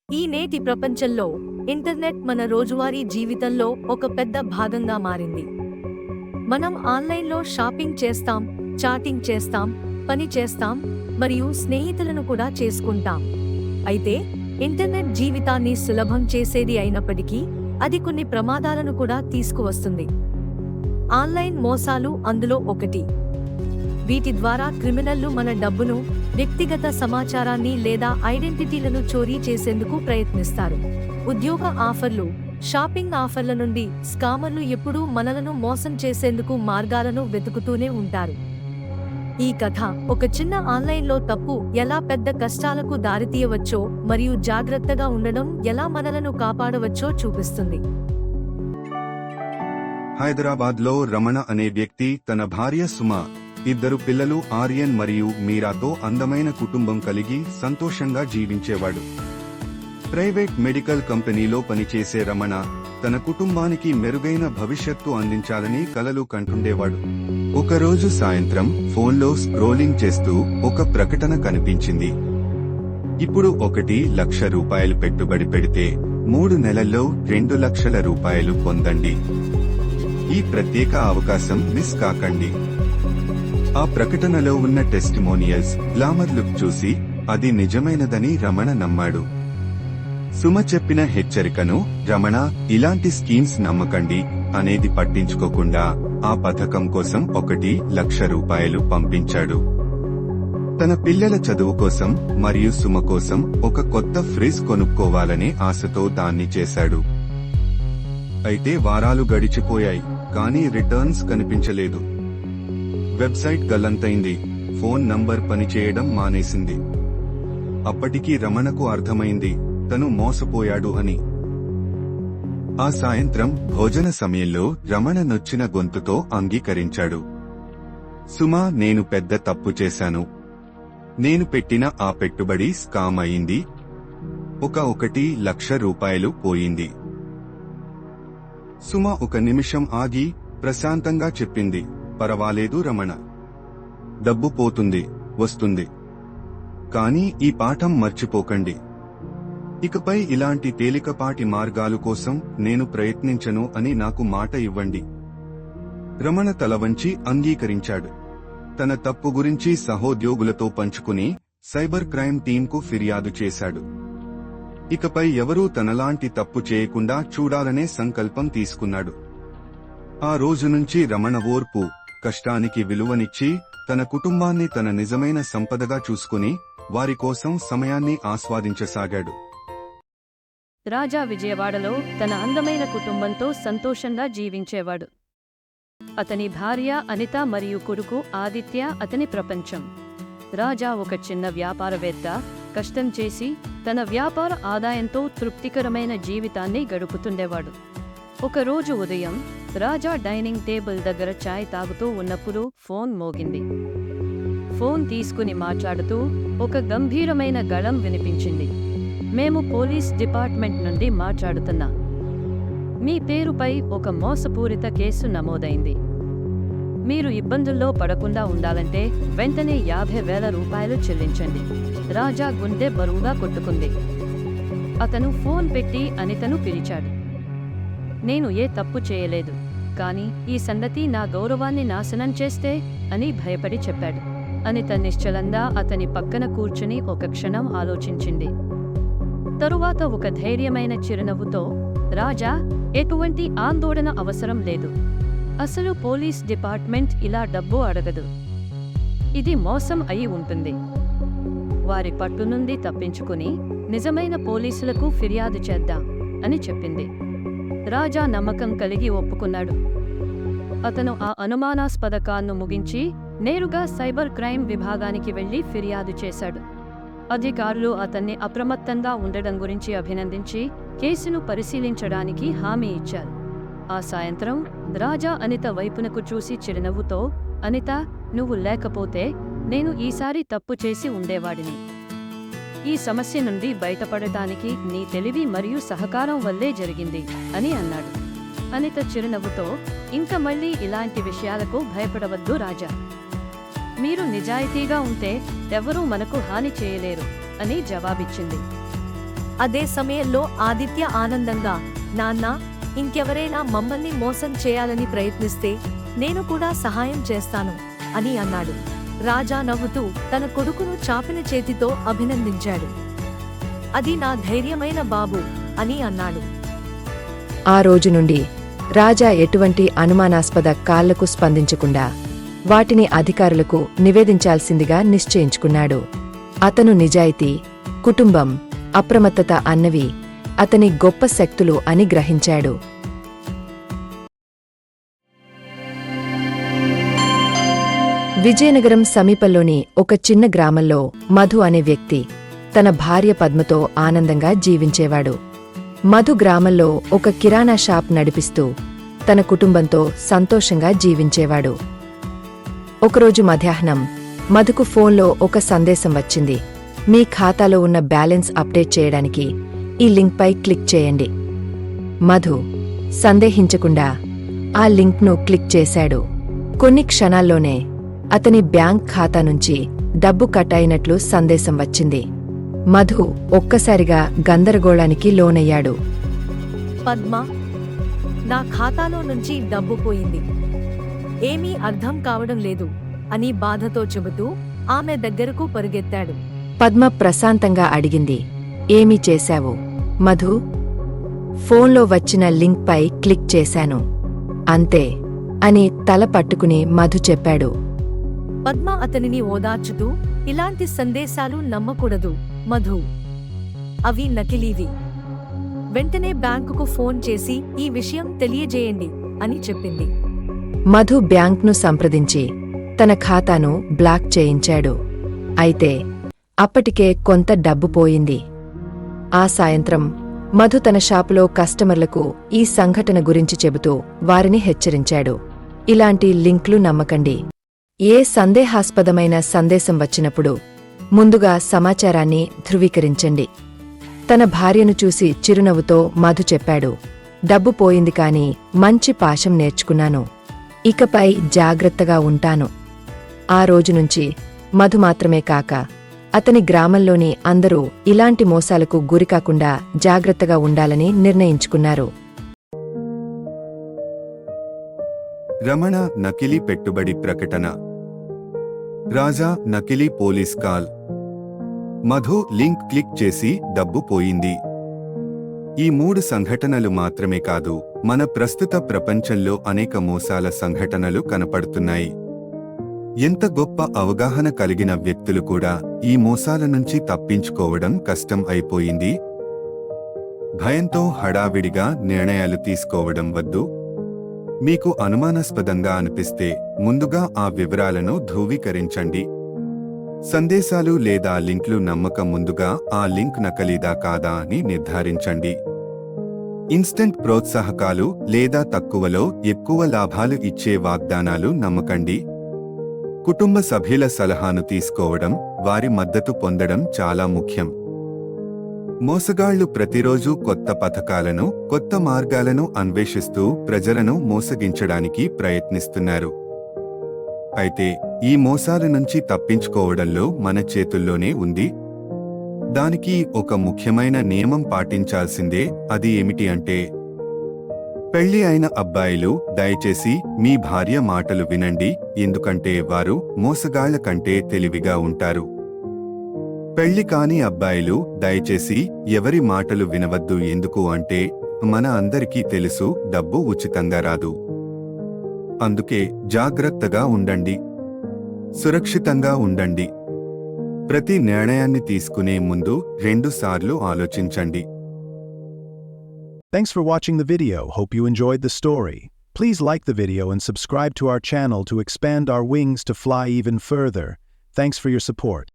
ఈ నేటి ప్రపంచంలో ఇంటర్నెట్ మన రోజువారీ జీవితంలో ఒక పెద్ద భాగంగా మారింది. మనం ఆన్లైన్లో షాపింగ్ చేస్తాం, చాటింగ్ చేస్తాం, పని చేస్తాం, మరియు స్నేహితులను కూడా చేసుకుంటాం. అయితే ఇంటర్నెట్ జీవితాన్ని సులభం చేసేది అయినప్పటికీ అది కొన్ని ప్రమాదాలను కూడా తీసుకువస్తుంది. ఆన్లైన్ మోసాలు అందులో ఒకటి. వీటి ద్వారా క్రిమినల్లు మన డబ్బును, వ్యక్తిగత సమాచారాన్ని లేదా ఐడెంటిటీలను చోరీ చేసేందుకు ప్రయత్నిస్తారు. ఉద్యోగ ఆఫర్లు, షాపింగ్ ఆఫర్ల నుండి స్కామర్లు ఎప్పుడూ మనలను మోసం చేసేందుకు మార్గాలను వెతుకుతూనే ఉంటారు. ఈ కథ ఒక చిన్న ఆన్లైన్లో తప్పు ఎలా పెద్ద కష్టాలకు దారితీయవచ్చో మరియు జాగ్రత్తగా ఉండడం ఎలా మనలను కాపాడవచ్చో చూపిస్తుంది. హైదరాబాద్లో రమణ అనే వ్యక్తి తన భార్య సుమ, ఇద్దరు పిల్లలు ఆర్యన్ మరియు మీరాతో అందమైన కుటుంబం కలిగి సంతోషంగా జీవించేవాడు. ప్రైవేట్ మెడికల్ కంపెనీలో పనిచేసే రమణ తన కుటుంబానికి మెరుగైన భవిష్యత్తు అందించాలని కలలు కంటుండేవాడు. ఒకరోజు సాయంత్రం ఫోన్లో స్క్రోలింగ్ చేస్తూ ఒక ప్రకటన కనిపించింది. ఇప్పుడు 1,00,000 రూపాయలు పెట్టుబడి పెడితే 3 నెలల్లో 2 లక్షల రూపాయలు పొందండి. ఈ ప్రత్యేక అవకాశం మిస్ కాకండి. ఆ ప్రకటనలో ఉన్న టెస్టిమోనియల్స్, గ్లామర్ లుక్ చూసి అది నిజమైనదని రమణ నమ్మాడు. సుమ చెప్పిన హెచ్చరికను రమణ ఇలాంటి స్కీమ్స్ నమ్మకండి అనేది పట్టించుకోకుండా ఆ పథకం కోసం 1,00,000 రూపాయలు పంపించాడు. తన పిల్లల చదువు కోసం మరియు సుమ కోసం ఒక కొత్త ఫ్రిజ్ కొనుక్కోవాలనే ఆశతో దాన్ని చేశాడు. అయితే వారాలు గడిచిపోయాయి, కానీ రిటర్న్స్ కనిపించలేదు. వెబ్సైట్ గల్లంతైంది, ఫోన్ నంబర్ పనిచేయడం మానేసింది. అప్పటికి రమణకు అర్థమైంది తను మోసపోయాడు అని. ఆ సాయంత్రం భోజన సమయంలో రమణ నొచ్చిన గొంతుతో అంగీకరించాడు. సుమా, నేను పెద్ద తప్పు చేశాను. నేను పెట్టిన ఆ పెట్టుబడి స్కామ్ అయింది. 1,00,000 రూపాయలు పోయింది. సుమ ఒక నిమిషం ఆగి ప్రశాంతంగా చెప్పింది, పరవాలేదు రమణ, డబ్బు పోతుంది, వస్తుంది. కానీ ఈ పాఠం మర్చిపోకండి. ఇకపై ఇలాంటి తేలికపాటి మార్గాలు కోసం నేను ప్రయత్నించను అని నాకు మాట ఇవ్వండి. రమణ తల వంచి అంగీకరించాడు. తన తప్పు గురించి సహోద్యోగులతో పంచుకుని సైబర్ క్రైమ్ టీంకు ఫిర్యాదు చేశాడు. ఇకపై ఎవరూ తనలాంటి తప్పు చేయకుండా చూడాలనే సంకల్పం తీసుకున్నాడు. ఆ రోజు నుంచి రమణ ఓర్పు, కష్టానికి విలువనిచ్చి తన కుటుంబాన్ని తన నిజమైన సంపదగా చూసుకుని వారి కోసం సమయాన్ని ఆస్వాదించసాగాడు. రాజా విజయవాడలో తన అందమైన కుటుంబంతో సంతోషంగా జీవించేవాడు. అతని భార్య అనిత మరియు కొడుకు ఆదిత్య అతని ప్రపంచం. రాజా ఒక చిన్న వ్యాపారవేత్త, కష్టం చేసి తన వ్యాపార ఆదాయంతో తృప్తికరమైన జీవితాన్ని గడుపుతుండేవాడు. ఒకరోజు ఉదయం రాజా డైనింగ్ టేబుల్ దగ్గర చాయ్ తాగుతూ ఉన్నప్పుడు ఫోన్ మోగింది. ఫోన్ తీసుకుని మాట్లాడుతూ ఒక గంభీరమైన గళం వినిపించింది. మేము పోలీస్ డిపార్ట్మెంట్ నుండి మాట్లాడుతున్నా. మీ పేరుపై ఒక మోసపూరిత కేసు నమోదైంది. మీరు ఇబ్బందుల్లో పడకుండా ఉండాలంటే వెంటనే 50,000 రూపాయలు చెల్లించండి. రాజా గుండె బరువుగా కొట్టుకుంది. అతను ఫోన్ పెట్టి అనితను పిలిచాడు. నేను ఏ తప్పు చేయలేదు, కానీ ఈ సంగతి నా గౌరవాన్ని నాశనం చేస్తే అని భయపడి చెప్పాడు. అనిత నిశ్చలంగా అతని పక్కన కూర్చుని ఒక క్షణం ఆలోచించింది. తరువాత ఒక ధైర్యమైన చిరునవ్వుతో, రాజా, ఎటువంటి ఆందోళన అవసరం లేదు. అసలు పోలీస్ డిపార్ట్మెంట్ ఇలా డబ్బు అడగదు. ఇది మోసం అయి ఉంటుంది. వారి పట్టు నుండి తప్పించుకుని నిజమైన పోలీసులకు ఫిర్యాదు చేద్దాం అని చెప్పింది. రాజా నమ్మకం కలిగి ఒప్పుకున్నాడు. అతను ఆ అనుమానాస్పద కాల్ను ముగించి నేరుగా సైబర్ క్రైమ్ విభాగానికి వెళ్లి ఫిర్యాదు చేశాడు. అధికారులు అతన్ని అప్రమత్తంగా ఉండడం గురించి అభినందించి కేసును పరిశీలించడానికి హామీ ఇచ్చారు. ఆ సాయంత్రం రాజా అనిత వైపునకు చూసి చిరునవ్వుతో, అనిత, నువ్వు లేకపోతే నేను ఈసారి తప్పు చేసి ఉండేవాడిని. ఈ సమస్య నుండి బయటపడటానికి నీ తెలివి మరియు సహకారం వల్లే జరిగింది అని అన్నాడు. అనిత చిరునవ్వుతో, ఇంక మళ్ళీ ఇలాంటి విషయాలకు భయపడవద్దు రాజా. మీరు నిజాయితీగా ఉంటే ఎవరూ మనకు హాని చేయలేరు అని జవాబిచ్చింది. అదే సమయంలో ఆదిత్య ఆనందంగా, నాన్నా, ఇంకెవరైనా మమ్మల్ని మోసం చేయాలని ప్రయత్నిస్తే నేను కూడా సహాయం చేస్తాను అని అన్నాడు. రాజా నవ్వుతూ తన కొడుకును చాపిన చేతితో అభినందించాడు. అది నా ధైర్యమైన బాబు అని అన్నాడు. ఆ రోజు నుండి రాజా ఎటువంటి అనుమానాస్పద కాళ్లకు స్పందించకుండా వాటిని అధికారులకు నివేదించాల్సిందిగా నిశ్చయించుకున్నాడు. అతను నిజాయితీ, కుటుంబం, అప్రమత్తత అన్నవి అతని గొప్ప శక్తులు అని గ్రహించాడు. విజయనగరం సమీపంలోని ఒక చిన్న గ్రామంలో మధు అనే వ్యక్తి తన భార్య పద్మతో ఆనందంగా జీవించేవాడు. మధు గ్రామంలో ఒక కిరాణా షాప్ నడిపిస్తూ తన కుటుంబంతో సంతోషంగా జీవించేవాడు. ఒకరోజు మధ్యాహ్నం మధుకు ఫోన్లో ఒక సందేశం వచ్చింది. మీ ఖాతాలో ఉన్న బ్యాలెన్స్ అప్డేట్ చేయడానికి ఈ లింక్పై క్లిక్ చేయండి. మధు సందేహించకుండా ఆ లింక్ను క్లిక్ చేశాడు. కొన్ని క్షణాల్లోనే అతని బ్యాంక్ ఖాతా నుంచి డబ్బు కట్ అయినట్లు సందేశం వచ్చింది. మధు ఒక్కసారిగా గందరగోళానికి లోనయ్యాడు. పద్మ, నా ఖాతాలో నుంచి డబ్బు పోయింది, ఏమీ అర్థం కావడం లేదు అని బాధతో చెబుతూ ఆమె దగ్గరకు పరుగెత్తాడు. పద్మ ప్రశాంతంగా అడిగింది, ఏమీ చేశావు మధు? ఫోన్లో వచ్చిన లింక్పై క్లిక్ చేశాను, అంతే అని తల పట్టుకుని మధు చెప్పాడు. పద్మ అతనిని ఓదార్చుతూ, ఇలాంటి సందేశాలు నమ్మకూడదు మధు, అవి నకిలీవి. వెంటనే బ్యాంకుకు ఫోన్ చేసి ఈ విషయం తెలియజేయండి అని చెప్పింది. మధు బ్యాంక్ను సంప్రదించి తన ఖాతాను బ్లాక్ చేయించాడు. అయితే అప్పటికే కొంత డబ్బు పోయింది. ఆ సాయంత్రం మధు తన షాపులో కస్టమర్లకు ఈ సంఘటన గురించి చెబుతూ వారిని హెచ్చరించాడు. ఇలాంటి లింక్లు నమ్మకండి. ఏ సందేహాస్పదమైన సందేశం వచ్చినప్పుడు ముందుగా సమాచారాన్ని ధృవీకరించండి. తన భార్యను చూసి చిరునవ్వుతో మధు చెప్పాడు, డబ్బు పోయింది కాని మంచి పాశం నేర్చుకున్నాను, ఇకపై జాగ్రత్తగా ఉంటాను. ఆ రోజునుంచి మధు మాత్రమే కాక అతని గ్రామంలోని అందరూ ఇలాంటి మోసాలకు గురికాకుండా జాగ్రత్తగా ఉండాలని నిర్ణయించుకున్నారు. రమణ నకిలీ పెట్టుబడి ప్రకటన. రాజా నకిలీ police call. Madhu link click చేసి డబ్బు పోయింది. ఈ 3 సంఘటనలు మాత్రమే కాదు, మన ప్రస్తుత ప్రపంచంలో అనేక మోసాల సంఘటనలు కనపడుతున్నాయి. ఎంత గొప్ప అవగాహన కలిగిన వ్యక్తులు కూడా ఈ మోసాల నుంచి తప్పించుకోవడం కష్టం అయిపోయింది. భయంతో హడావిడిగా నిర్ణయాలు తీసుకోవడం వద్దు. మీకు అనుమానాస్పదంగా అనిపిస్తే ముందుగా ఆ వివరాలను ధృవీకరించండి. సందేశాలు లేదా లింక్లు నమ్మక ముందుగా ఆ లింక్ నకలీదా కాదా అని నిర్ధారించండి. ఇన్స్టెంట్ ప్రోత్సాహకాలు లేదా తక్కువలో ఎక్కువ లాభాలు ఇచ్చే వాగ్దానాలు నమ్మకండి. కుటుంబ సభ్యుల సలహాను తీసుకోవడం, వారి మద్దతు పొందడం చాలా ముఖ్యం. మోసగాళ్లు ప్రతిరోజు కొత్త పథకాలను, కొత్త మార్గాలను అన్వేషిస్తూ ప్రజలను మోసగించడానికి ప్రయత్నిస్తున్నారు. అయితే ఈ మోసాల నుంచి తప్పించుకోవడంలో మన చేతుల్లోనే ఉంది. దానికి ఒక ముఖ్యమైన నియమం పాటించాల్సిందే. అది ఏమిటి అంటే, పెళ్లి అయిన అబ్బాయిలు దయచేసి మీ భార్య మాటలు వినండి, ఎందుకంటే వారు మోసగాళ్ల కంటే తెలివిగా ఉంటారు. పెళ్లి కాని అబ్బాయిలు దయచేసి ఎవరి మాటలు వినవద్దు, ఎందుకు అంటే మన అందరికీ తెలుసు డబ్బు ఉచితంగా రాదు. అందుకే జాగ్రత్తగా ఉండండి, సురక్షితంగా ఉండండి. ప్రతి నిర్ణయాన్ని తీసుకునే ముందు 2 సార్లు ఆలోచించండి. Thanks for watching the video. Hope you enjoyed the story. Please like the video and subscribe to our channel to expand our wings to fly even further. Thanks for your support.